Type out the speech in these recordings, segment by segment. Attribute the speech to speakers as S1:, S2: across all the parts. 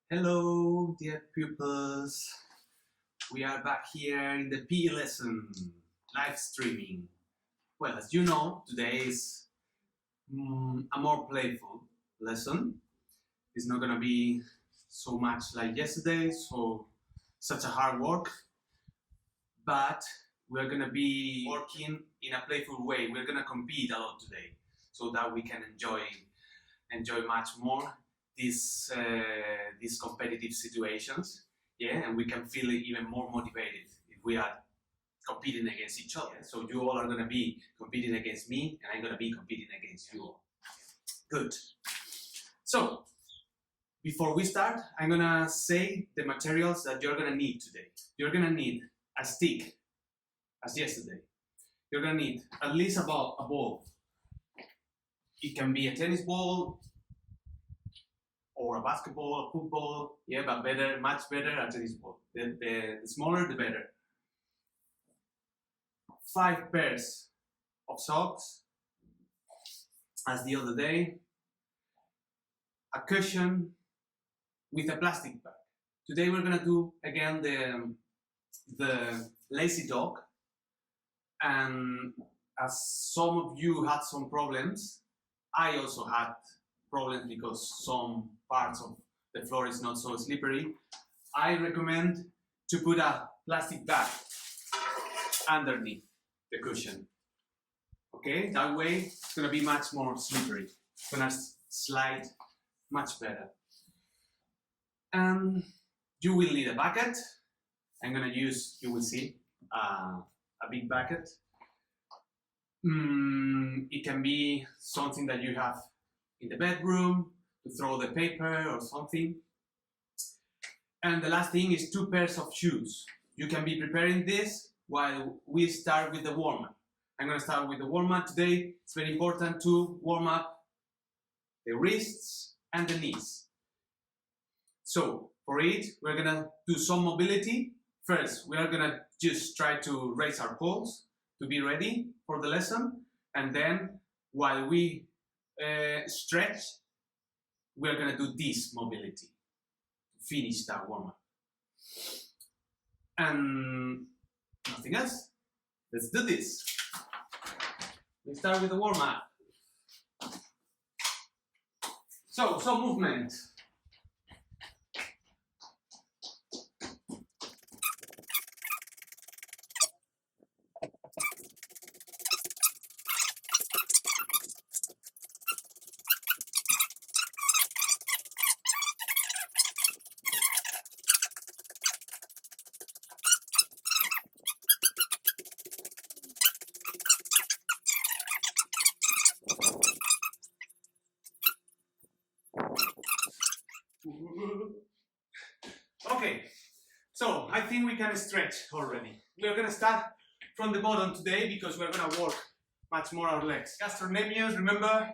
S1: Hello, dear pupils. We are back here in the PE lesson, live streaming. Well, as you know, today is a more playful lesson. It's not going to be so much like yesterday, so such a hard work, but we're going to be working in a playful way. We're going to compete a lot today so that we can enjoy much more these competitive situations, and we can feel even more motivated if we are competing against each other. So you all are going to be competing against me, and I'm going to be competing against you all. Good. So before we start, I'm going to say the materials that you're going to need today. You're going to need a stick, as yesterday. You're going to need at least about a ball. It can be a tennis ball, or a basketball, a football, but better, much better a tennis ball. The smaller, the better. 5 pairs of socks, as the other day. A cushion with a plastic bag. Today we're gonna do again the lazy dog, and as some of you had some problems, I also had problems because some parts of the floor is not so slippery. I recommend to put a plastic bag underneath the cushion. Okay, that way it's gonna be much more slippery. It's gonna slide much better. And you will need a bucket. I'm gonna use, you will see, a big bucket. It can be something that you have in the bedroom to throw the paper or something. And the last thing is 2 pairs of shoes. You can be preparing this while we start with the warm-up. I'm going to start with the warm-up today. It's very important to warm up the wrists and the knees. So for it, we're going to do some mobility. First, we are going to just try to raise our pulse to be ready for the lesson. And then while we stretch, we're going to do this mobility to finish that warm-up. And nothing else. Let's do this. We start with the warm-up. So, some movement. Okay, so I think we can stretch already. We're going to start from the bottom today because we're going to work much more our legs. Gastrocnemius, remember?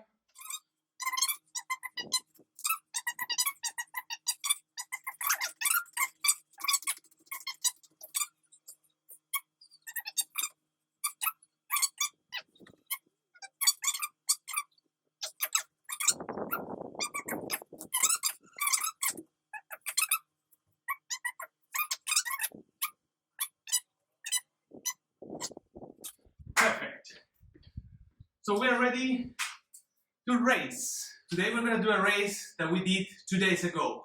S1: Perfect. So we're ready to race. Today we're going to do a race that we did 2 days ago.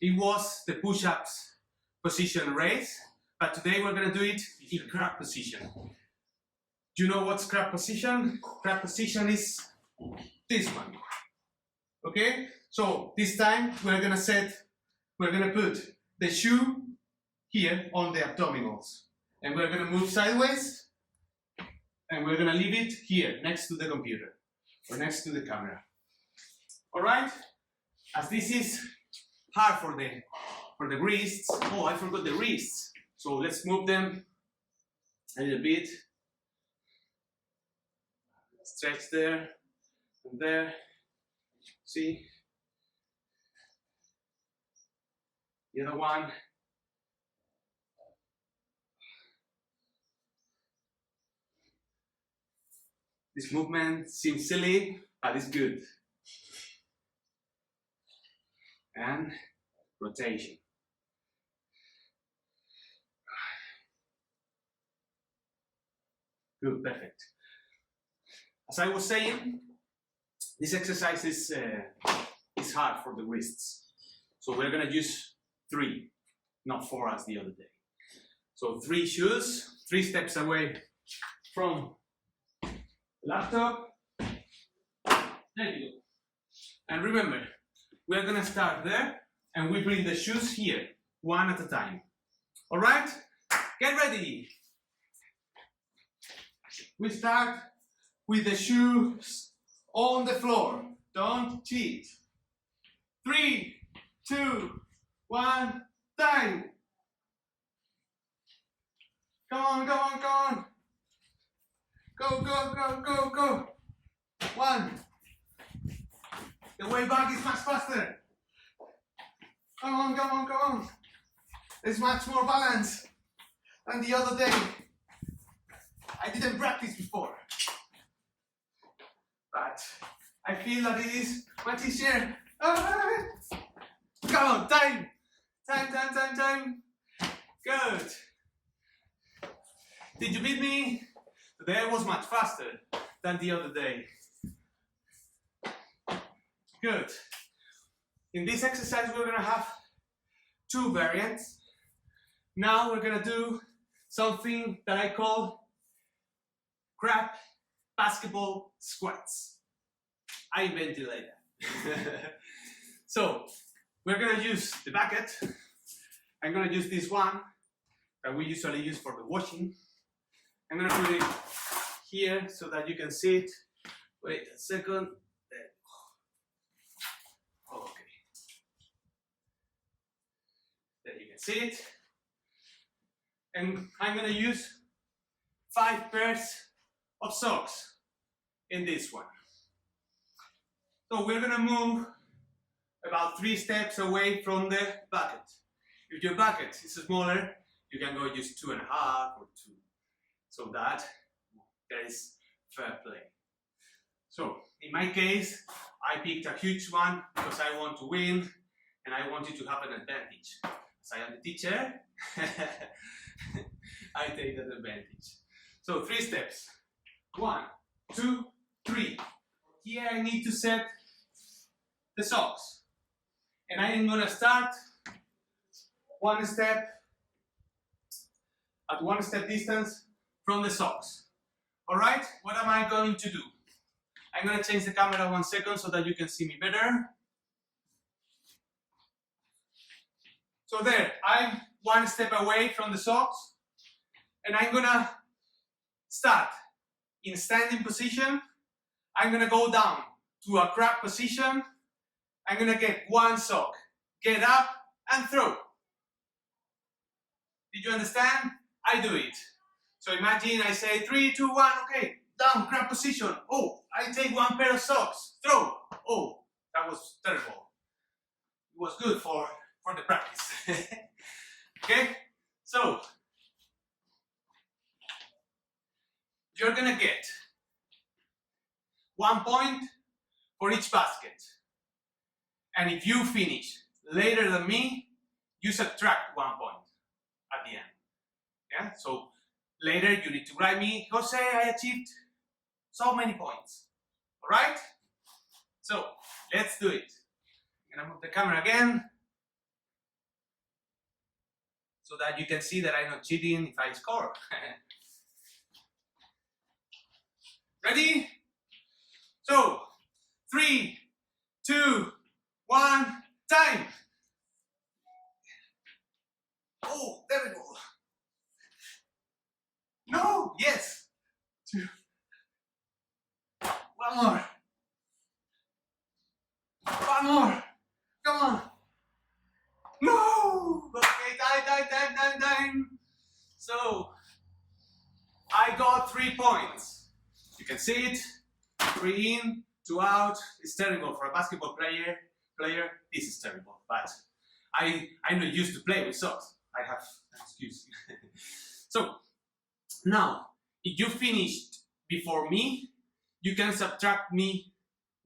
S1: It was the push-ups position race, but today we're going to do it in crab position. Do you know what's crab position? Crab position is this one. Okay? So this time we're going to put the shoe here on the abdominals. And we're going to move sideways. And we're going to leave it here next to the computer or next to the camera. All right? As this is hard for the wrists. Oh, I forgot the wrists. So let's move them a little bit. Stretch there and there. See? The other one. This movement seems silly, but it's good. And rotation. Good, perfect. As I was saying, this exercise is hard for the wrists. So we're gonna use 3, not 4 as the other day. So 3 shoes, 3 steps away from the laptop. There you go. And remember, we're gonna start there and we bring the shoes here, one at a time. All right? Get ready. We start with the shoes on the floor. Don't cheat. 3, 2, 1, time. Come on, come on, come on. Go, go, go, go, go. 1. The way back is much faster. Come on, come on, come on. There's much more balance than the other day. I didn't practice before, but I feel that it is much easier. Come on, time. Time, time, time, time. Good. Did you beat me? Today was much faster than the other day. Good. In this exercise, we're gonna have 2 variants. Now we're gonna do something that I call crab basketball squats. I invented like that. So we're gonna use the bucket. I'm gonna use this one that we usually use for the washing. I'm gonna put it here so that you can see it. Wait a second. Okay. There you can see it. And I'm gonna use 5 pairs of socks in this one. So we're gonna move about 3 steps away from the bucket. If your bucket is smaller, you can go use 2.5 or 2. So that there is fair play. So in my case, I picked a huge one because I want to win and I want you to have an advantage. As I am the teacher, I take that advantage. So 3 steps. 1, 2, 3. Here I need to set the socks. And I am gonna start 1 step at 1 step distance from the socks. All right, what am I going to do? I'm gonna change the camera 1 second so that you can see me better. So there, I'm 1 step away from the socks and I'm gonna start in standing position. I'm gonna go down to a crab position. I'm gonna get 1 sock, get up and throw. Did you understand? I do it. So imagine I say 3, 2, 1, okay, down, crab position. Oh, I take 1 pair of socks, throw. Oh, that was terrible. It was good for the practice. Okay, so you're gonna get 1 point for each basket. And if you finish later than me, you subtract 1 point at the end. Yeah, so later you need to write me, Jose, I achieved so many points. All right? So let's do it. I'm gonna move the camera again so that you can see that I'm not cheating if I score. Ready? So 3, 2, 1, time. Oh, there we go. No, yes. 2. 1 more. 1 more. Come on. No. Okay, time. So I got 3 points. You can see it. 3 in, 2 out. It's terrible for a basketball player. This is terrible, but I'm not used to play with socks. I have an excuse. So now, if you finished before me, you can subtract me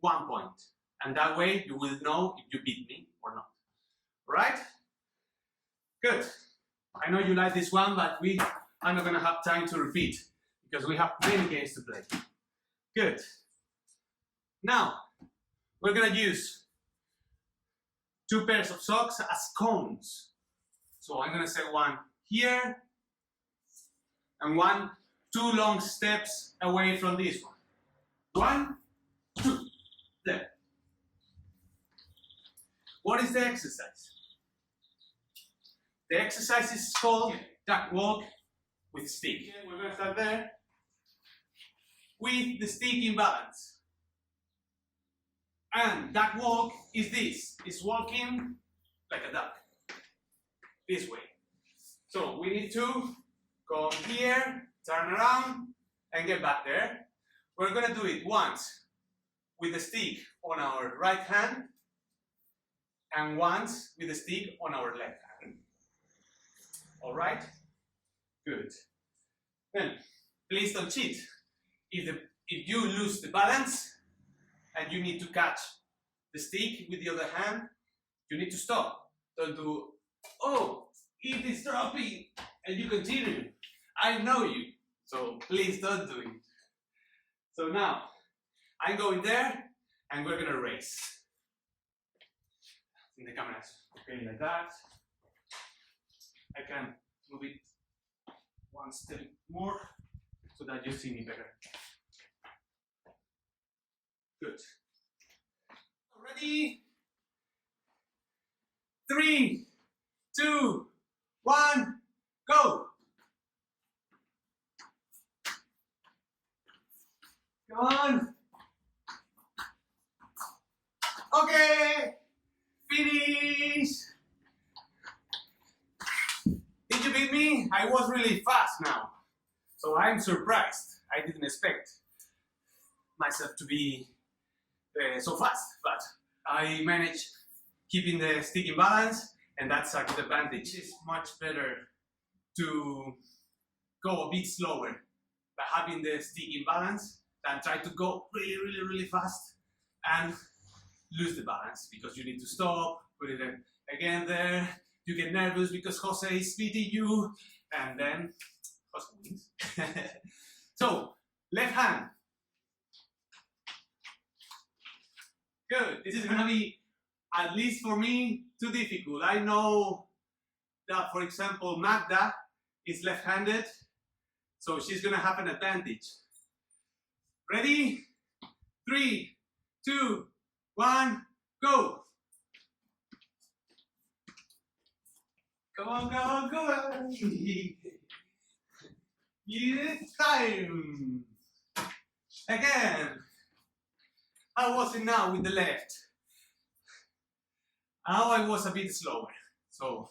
S1: 1 point, and that way you will know if you beat me or not. Right? Good. I know you like this one, but we are not going to have time to repeat because we have many games to play. Good. Now, we're going to use 2 pairs of socks as cones. So I'm going to set one here and 2 long steps away from this one. 1, 2, there. What is the exercise? The exercise is called duck walk with stick. We're going to start there with the stick in balance. And duck walk is this, is walking like a duck, this way. So we need to come here, turn around, and get back there. We're going to do it once with the stick on our right hand, and once with the stick on our left hand. All right? Good. Then, please don't cheat. If you lose the balance and you need to catch the stick with the other hand, you need to stop. Don't do, oh, it is dropping, and you continue. I know you, so please don't do it. So now, I'm going there, and we're gonna race. In the cameras, okay, like that. I can move it one step more so that you see me better. Good. Ready? 3, 2, 1, go! Come on! Okay! Finish! Did you beat me? I was really fast now. So I'm surprised. I didn't expect myself to be so fast, but I managed keeping the stick in balance, and that's a good advantage. It's much better to go a bit slower by having the stick in balance than try to go really fast and lose the balance because you need to stop, put it in again there. You get nervous because Jose is beating you, and then Jose wins. So, left hand. Good. This is going to be, at least for me, too difficult. I know that, for example, Magda is left-handed, so she's going to have an advantage. Ready? 3, 2, 1, go! Come on, come on, come on! It's time! Again! How was it now with the left? Now I was a bit slower, so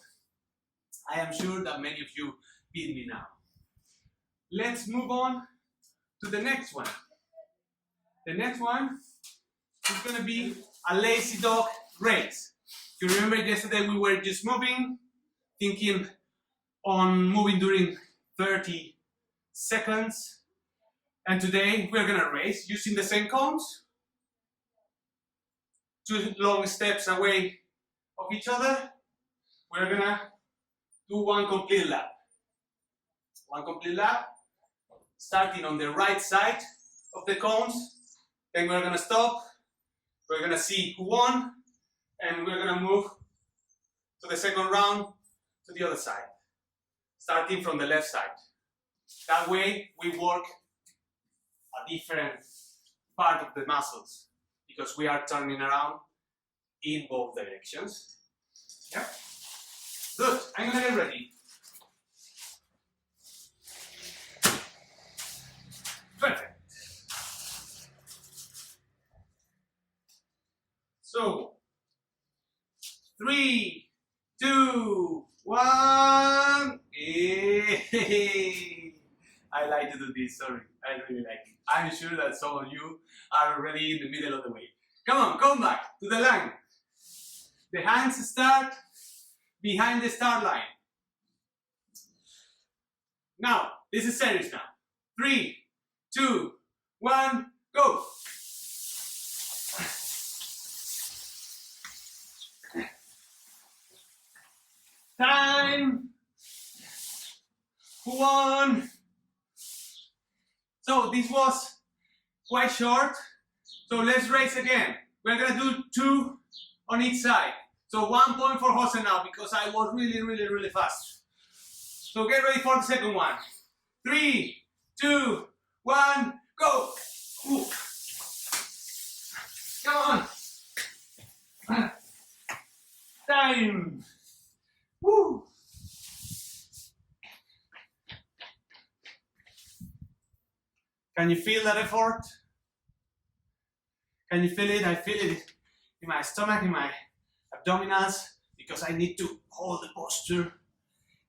S1: I am sure that many of you beat me now. Let's move on to the next one. The next one is going to be a lazy dog race. If you remember yesterday we were just moving, thinking on moving during 30 seconds, and today we're going to race using the same cones, 2 long steps away of each other. We're going to do 1 complete lap. 1 complete lap, starting on the right side of the cones. Then we're going to stop. We're going to see who won, and we're going to move to the second round to the other side, starting from the left side. That way we work a different part of the muscles because we are turning around in both directions. Yeah? Good. I'm going to get ready. Perfect. So, 3, 2, 1. Hey. I like to do this, sorry. I really like it. I'm sure that some of you are already in the middle of the way. Come on, come back to the line. The hands start behind the start line. Now, this is serious now. 3, 2, 1, go! So this was quite short. So let's race again. We're gonna do 2 on each side. So 1 point for Jose now because I was really fast. So get ready for the second one. 3, 2, 1, go! Ooh. Come on! Time! Woo! Can you feel that effort? Can you feel it? I feel it in my stomach, in my abdominals, because I need to hold the posture.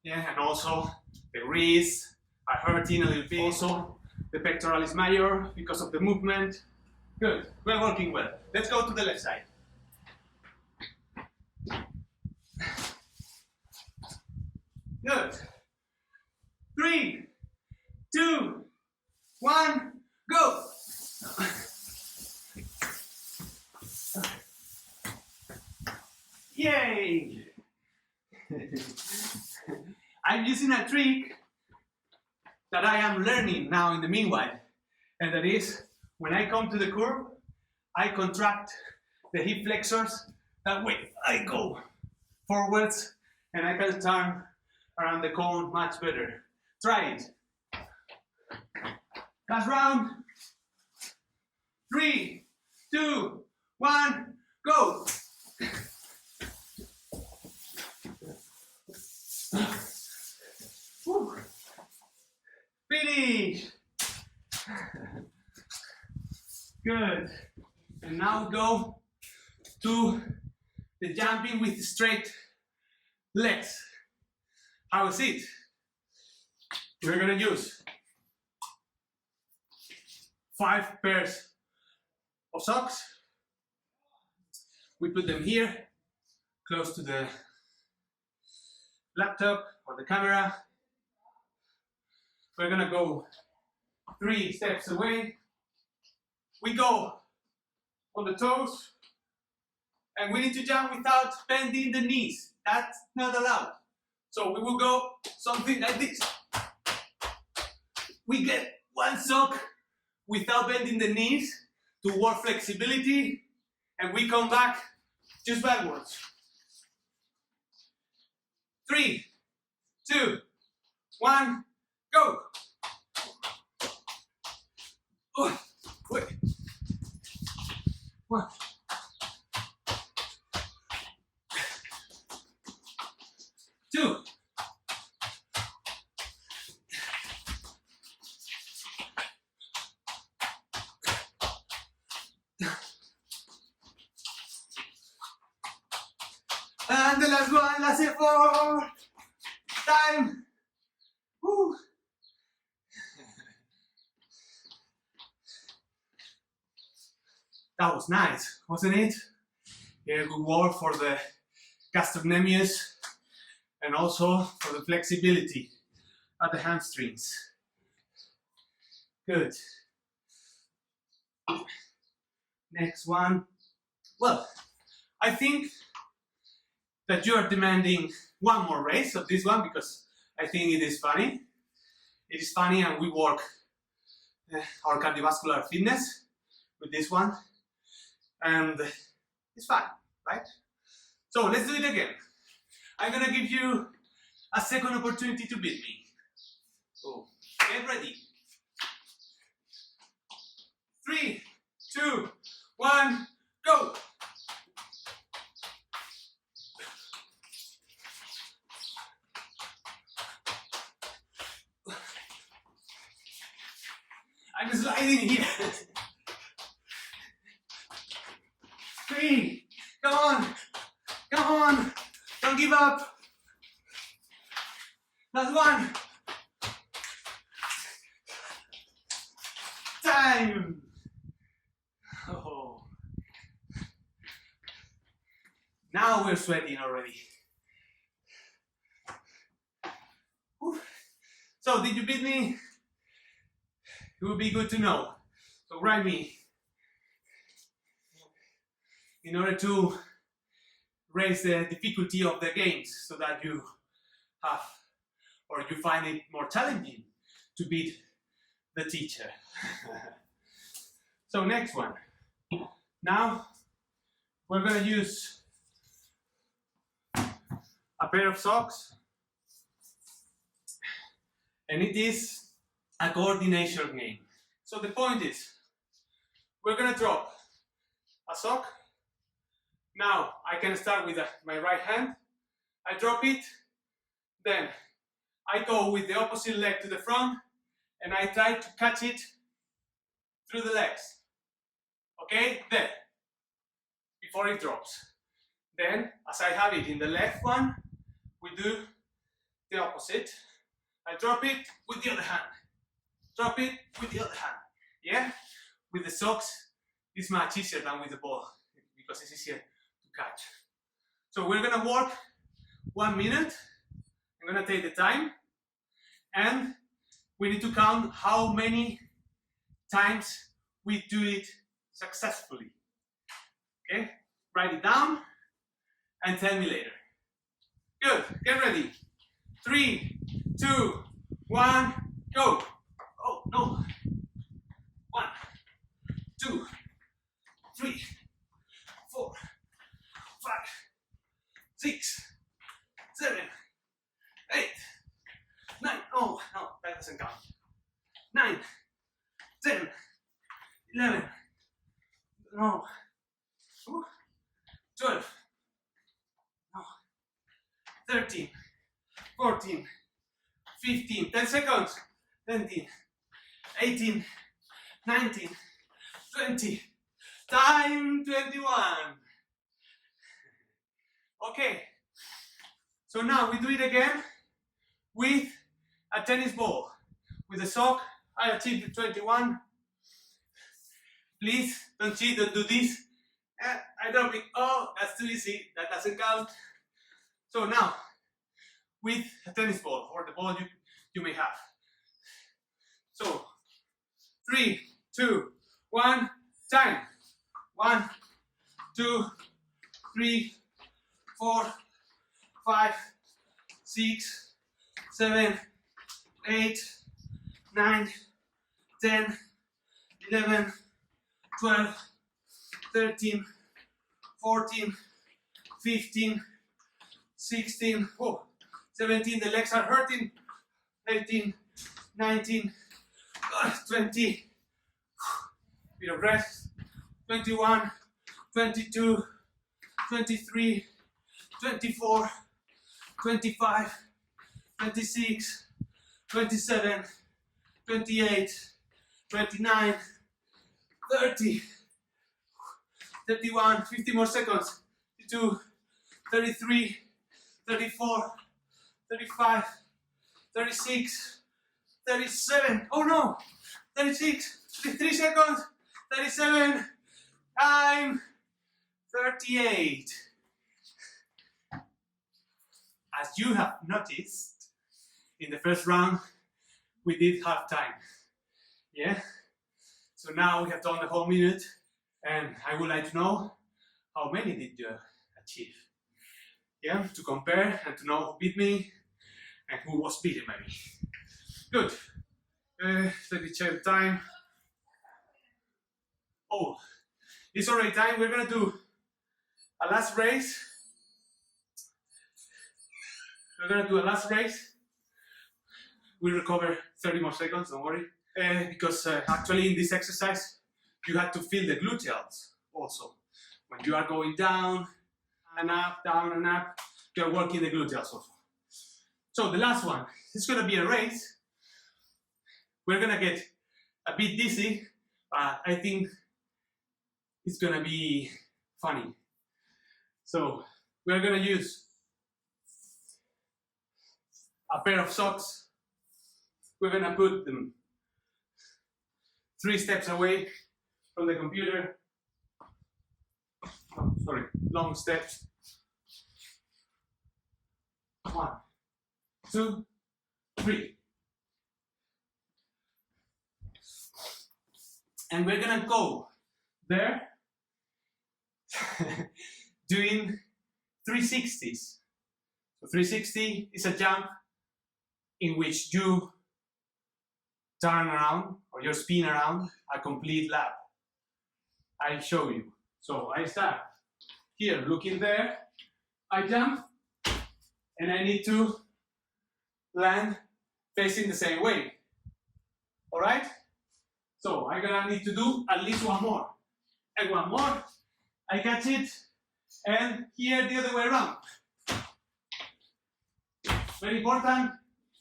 S1: Yeah, and also the wrists are hurting a little bit. Also, the pectoralis major because of the movement. Good, we're working well. Let's go to the left side. Good. 3, 2, 1, go! Yay! I'm using a trick that I am learning now in the meanwhile, and that is when I come to the curve, I contract the hip flexors. That way I go forwards and I can turn around the cone much better. Try it. Last round. 3, 2, 1, go! Finish! Good. And now go to the jumping with straight legs. How is it? We're gonna use 5 pairs of socks. We put them here, close to the laptop or the camera. We're gonna go 3 steps away. We go on the toes, and we need to jump without bending the knees. That's not allowed. So we will go something like this. We get 1 sock without bending the knees to work flexibility, and we come back just backwards. 3, 2, 1, go! Oh, wait. 1. 2. 'And the last one, last 4. Time. Woo. That was nice, wasn't it? Yeah, good work for the gastrocnemius and also for the flexibility at the hamstrings. Good. Next one. Well, I think that you are demanding one more race of this one because I think it is funny. It is funny, and we work our cardiovascular fitness with this one. And it's fun, right? So let's do it again. I'm gonna give you a second opportunity to beat me. So get ready. 3, 2, 1, go! I'm sliding here. 3, come on, come on, don't give up. Last one. Time. Oh. Now we're sweating already. Whew. So, did you beat me? It would be good to know. So write me in order to raise the difficulty of the games so that you have, or you find it more challenging to beat the teacher. So next one. Now we're gonna use a pair of socks, and it is a coordination game. So the point is, we're gonna drop a sock. Now I can start with my right hand. I drop it, then I go with the opposite leg to the front, and I try to catch it through the legs. Okay, there, before it drops. Then, as I have it in the left one, we do the opposite. I drop it with the other hand. Drop it with the other hand. Yeah? With the socks, it's much easier than with the ball because it's easier to catch. So we're gonna work 1 minute. I'm gonna take the time, and we need to count how many times we do it successfully. Okay? Write it down and tell me later. Good, get ready. 3, 2, 1, go. Oh, no. 1, 2, 3, 4, 5, 6, 7, 8, 9. Oh, no, that doesn't count. 9, 10, 11. No. 12. No. 13, 14, 15, 10 seconds, 17, 18, 19, 20, time 21. Okay, so now we do it again with a tennis ball. With a sock, I achieved 21. Please don't cheat, don't do this. I drop it. Oh, that's too easy, that doesn't count. So now, with a tennis ball or the ball you may have. So 3, 2, 1, time. 1, 2, 3, 4, 5, 6, 7, 8, 9, 10, 11, 12, 13, 14, 15, 16, 17, the legs are hurting, 18, 19, 20, bit of rest, 21, 22, 23, 24, 25, 26, 27, 28, 29, 30, 31, 50 more seconds, 32, 33, 34, 35, 36, 37, oh no, 36, 3 seconds, 37, time 38. As you have noticed, in the first round, we did half time. Yeah? So now we have done the whole minute, and I would like to know how many did you achieve? Yeah, to compare and to know who beat me and who was beaten by me. Good. Let me check the time. Oh, it's already time. We're gonna do a last race. We're gonna do a last race. We'll recover 30 more seconds, don't worry. Because actually in this exercise, you have to feel the gluteals also. When you are going down and up, you're working the gluteals also. So the last one, it's gonna be a race. We're gonna get a bit dizzy, but I think it's gonna be funny. So we're gonna use a pair of socks. We're gonna put them 3 steps away from the computer. Oh, sorry, long steps. 1, 2, 3. And we're gonna go there doing 360s. So 360 is a jump in which you turn around or your spin around a complete lap. I show you. So I start here, looking there, I jump, and I need to land facing the same way. All right? So I'm gonna need to do at least one more. And one more, I catch it, and here the other way around. Very important,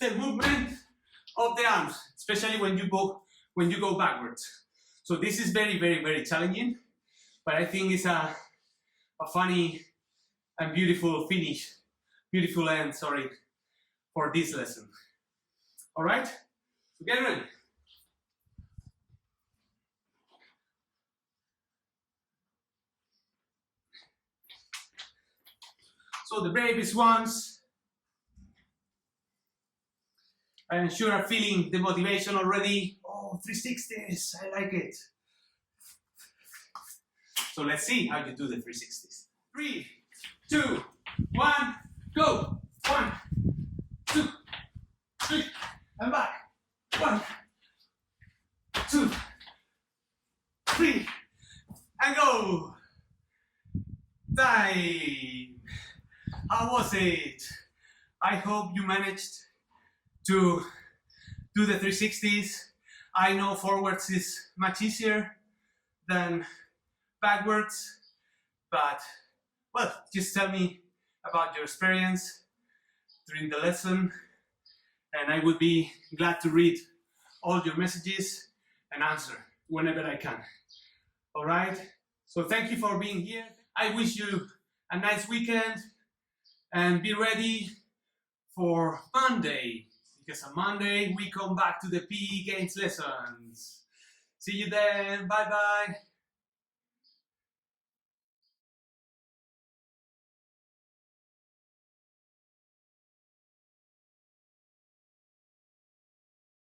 S1: the movement of the arms, especially when you go backwards. So this is very, very, very challenging, but I think it's a funny and beautiful finish, beautiful end, sorry, for this lesson. All right, so get ready. So the bravest ones, I'm sure are feeling the motivation already. Oh, 360s, I like it. So let's see how you do the 360s. 3, 2, 1, go. 1, 2, 3, and back. 1, 2, 3, and go. Time. How was it? I hope you managed to do the 360s. I know forwards is much easier than backwards, but well, just tell me about your experience during the lesson, and I would be glad to read all your messages and answer whenever I can. All right, so thank you for being here. I wish you a nice weekend, and be ready for Monday, because on Monday we come back to the PE Games lessons. See you then, bye bye.